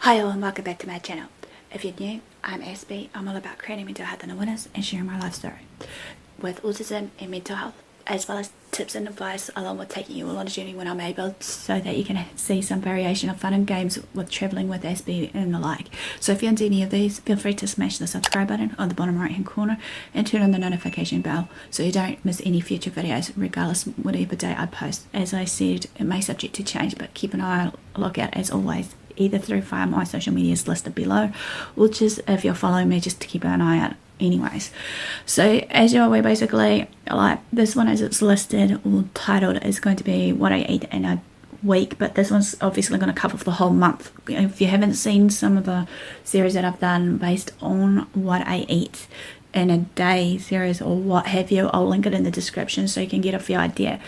Hi all and welcome back to my channel. If you're new, I'm Aspie. I'm all about creating mental health and awareness and sharing my life story with autism and mental health, as well as tips and advice, along with taking you along a journey when I'm able, so that you can see some variation of fun and games with travelling with Aspie and the like. So if you're into any of these, feel free to smash the subscribe button on the bottom right hand corner and turn on the notification bell so you don't miss any future videos, regardless whatever day I post. As I said, it may subject to change, but keep an eye lookout as always, either via my social medias listed below, or just if you're following me, just to keep an eye out anyways. So as you're aware, basically, like this one as it's listed or titled is going to be what I eat in a week, but this one's obviously going to cover for the whole month. If you haven't seen some of the series that I've done based on what I eat in a day series or what have you, I'll link it in the description so you can get a few idea.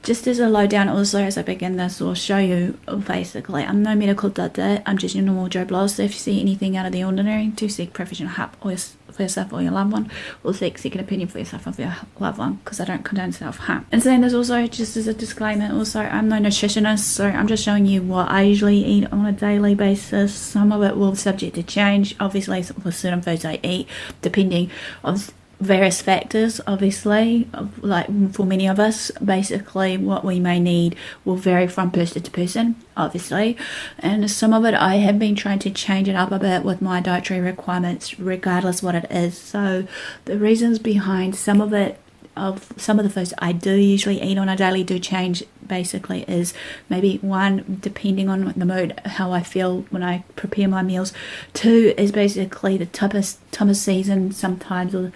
Just as a lowdown also, as I begin this, I'll show you basically, I'm no medical doctor, I'm just your normal Joe Blow. So if you see anything out of the ordinary, do seek professional help for yourself or your loved one, or seek second opinion for yourself or your loved one, because I don't condone self-harm. And so then there's also, just as a disclaimer, also I'm no nutritionist, so I'm just showing you what I usually eat on a daily basis. Some of it will be subject to change, obviously, with certain foods I eat, depending on various factors. Obviously, like for many of us, basically what we may need will vary from person to person, obviously, and some of it I have been trying to change it up a bit with my dietary requirements, regardless what it is. So the reasons behind some of it, of some of the foods I do usually eat on a daily, do change basically, is maybe one, depending on the mood, how I feel when I prepare my meals. Two is basically the time of season sometimes, or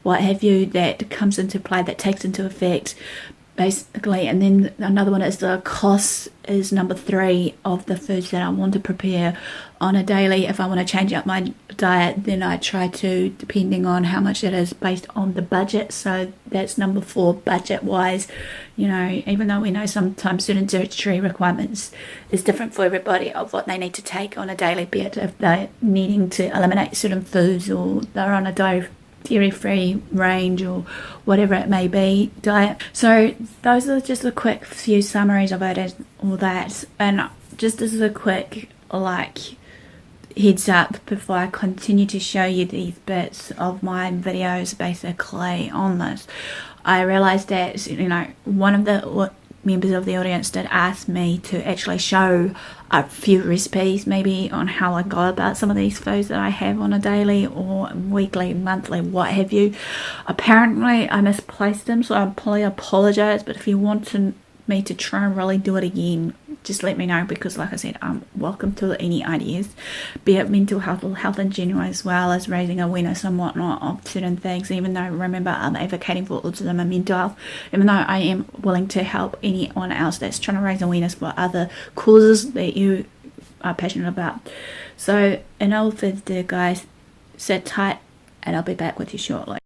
what have you, that comes into play, that takes into effect basically. And then another one is the cost, is number three, of the foods that I want to prepare on a daily. If I want to change up my diet, then I try to, depending on how much it is, based on the budget. So that's number four, budget wise. You know, even though we know sometimes certain dietary requirements is different for everybody of what they need to take on a daily, be it if they're needing to eliminate certain foods, or they're on a dairy-free range, or whatever it may be, diet. So those are just a quick few summaries of it and all that. And just as a quick heads up before I continue to show you these bits of my videos basically on this, I realized that, you know, one of the members of the audience did ask me to actually show a few recipes maybe on how I go about some of these foods that I have on a daily or weekly, monthly, what have you. Apparently I misplaced them, so I fully apologize, but if you want me to try and really do it again, just let me know, because like I said, I'm welcome to any ideas, be it mental health or health in general, as well as raising awareness and whatnot of certain things. Even though, remember, I'm advocating for autism and mental health, even though I am willing to help anyone else that's trying to raise awareness for other causes that you are passionate about. So in all further ado, guys, sit tight and I'll be back with you shortly.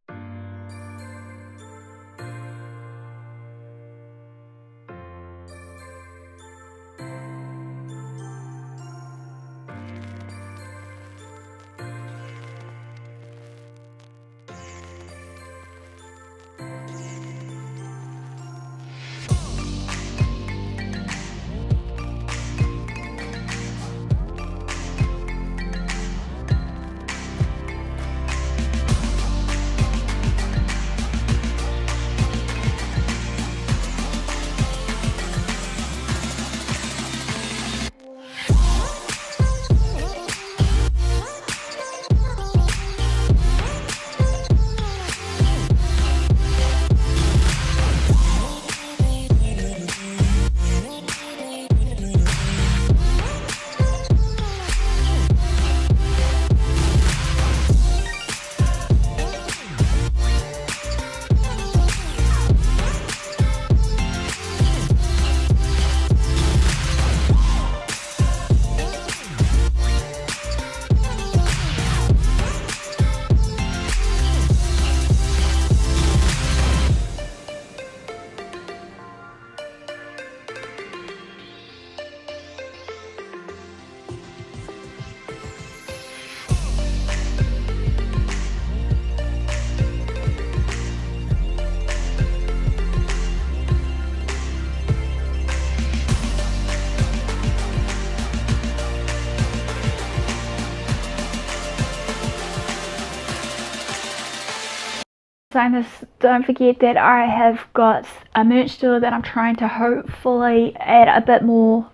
Saying this, don't forget that I have got a merch store that I'm trying to hopefully add a bit more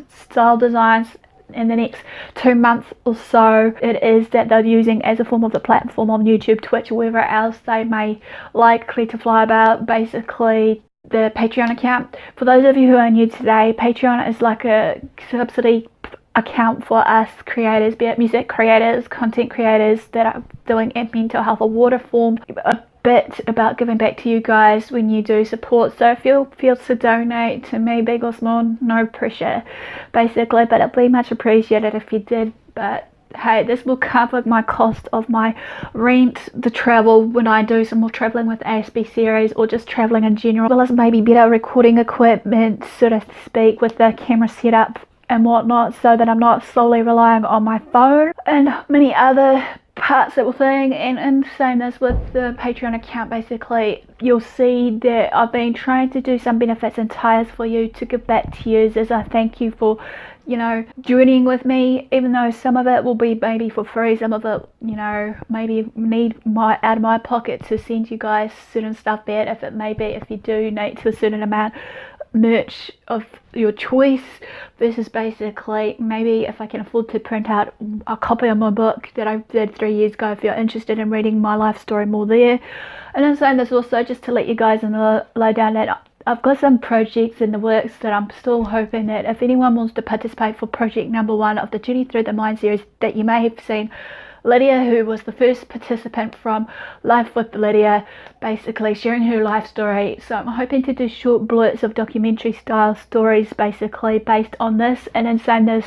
style designs in the next 2 months or so. It is that they're using as a form of the platform on YouTube, Twitch, or wherever else they may likely to fly about. Basically, the Patreon account. For those of you who are new today, Patreon is like a subsidy account for us creators, be it music creators, content creators that are doing mental health or water form. A bit about giving back to you guys when you do support, so if you feel to donate to me, big or small, no pressure basically, but it'd be much appreciated if you did. But hey, this will cover my cost of my rent, the travel when I do some more traveling with Aspie series, or just traveling in general, as well as maybe better recording equipment, so to speak, with the camera setup and whatnot, so that I'm not solely relying on my phone and many other parts that were thing. And saying this, with the Patreon account, basically you'll see that I've been trying to do some benefits and ties for you to give back to you as I thank you for, you know, journeying with me, even though some of it will be maybe for free, some of it, you know, maybe need out of my pocket to send you guys certain stuff, be it if it may be if you donate to a certain amount, merch of your choice, versus basically maybe if I can afford to print out a copy of my book that I did 3 years ago, if you're interested in reading my life story more there. And I'm saying this also just to let you guys know, lay down that I've got some projects in the works that I'm still hoping that if anyone wants to participate for project number 1 of the Journey Through the Mind series that you may have seen, Lydia, who was the first participant from Life with Lydia, basically sharing her life story. So I'm hoping to do short blurts of documentary style stories basically based on this. And in saying this,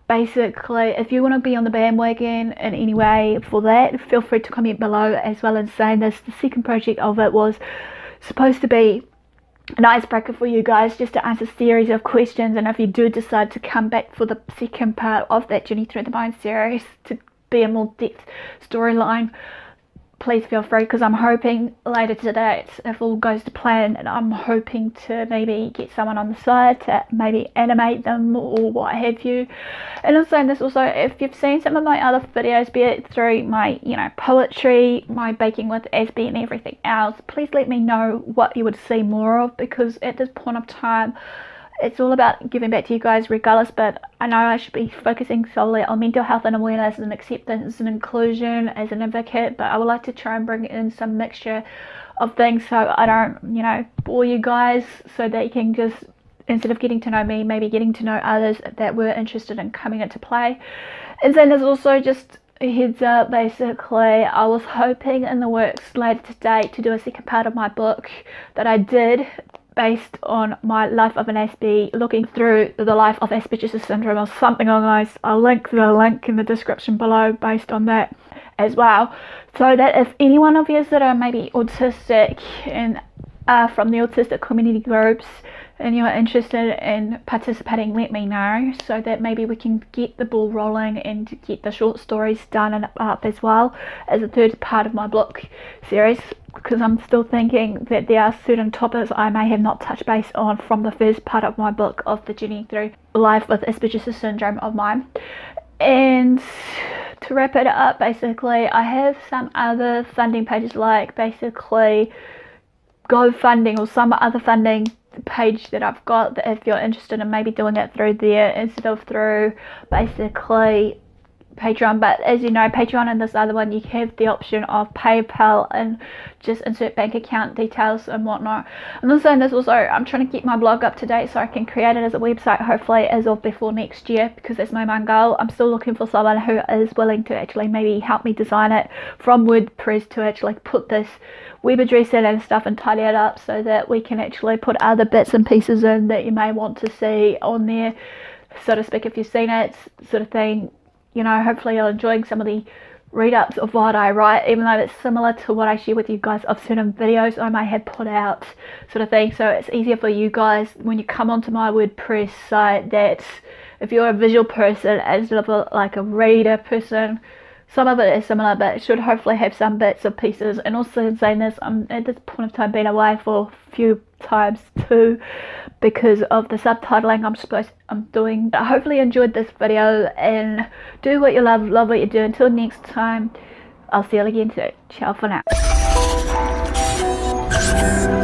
basically if you want to be on the bandwagon in any way for that, feel free to comment below. As well as saying this, the second project of it was supposed to be an icebreaker for you guys, just to answer a series of questions. And if you do decide to come back for the second part of that Journey Through the Mind series to be a more depth storyline, please feel free, because I'm hoping later today, if all goes to plan, and I'm hoping to maybe get someone on the side to maybe animate them or what have you. And I'm saying this also, if you've seen some of my other videos, be it through my, you know, poetry, my baking with Aspie and everything else, please let me know what you would see more of, because at this point of time it's all about giving back to you guys regardless. But I know I should be focusing solely on mental health and awareness and acceptance and inclusion as an advocate, but I would like to try and bring in some mixture of things so I don't, you know, bore you guys, so that you can just, instead of getting to know me, maybe getting to know others that were interested in coming into play. And then there's also just a heads up, basically I was hoping in the works later today to do a second part of my book that I did based on my life of an Aspie, looking through the life of Aspergers Syndrome or something along those. I'll link the link in the description below based on that as well, so that if any one of you that are maybe autistic and are from the autistic community groups and you're interested in participating, let me know, so that maybe we can get the ball rolling and get the short stories done and up as well as a third part of my book series, because I'm still thinking that there are certain topics I may have not touched base on from the first part of my book of the Journey Through Life with Aspergers Syndrome of mine. And to wrap it up, basically I have some other funding pages, like basically GoFunding or some other funding page that I've got, that if you're interested in maybe doing it through there instead of through basically Patreon. But as you know, Patreon and this other one, you have the option of PayPal and just insert bank account details and whatnot. And also, this also, I'm trying to get my blog up to date so I can create it as a website hopefully as of before next year, because that's my main goal. I'm still looking for someone who is willing to actually maybe help me design it from WordPress, to actually put this web address in and stuff and tidy it up, so that we can actually put other bits and pieces in that you may want to see on there, so to speak, if you've seen it, sort of thing. You know, hopefully you're enjoying some of the read-ups of what I write, even though it's similar to what I share with you guys of certain videos I may have put out, sort of thing. So it's easier for you guys when you come onto my WordPress site, that if you're a visual person as like a reader person, some of it is similar, but it should hopefully have some bits and pieces. And also in saying this, I'm at this point of time been away for a few times too, because of the subtitling I'm doing. But hopefully you enjoyed this video, and do what you love what you do. Until next time, I'll see you again soon. Ciao for now. Answers.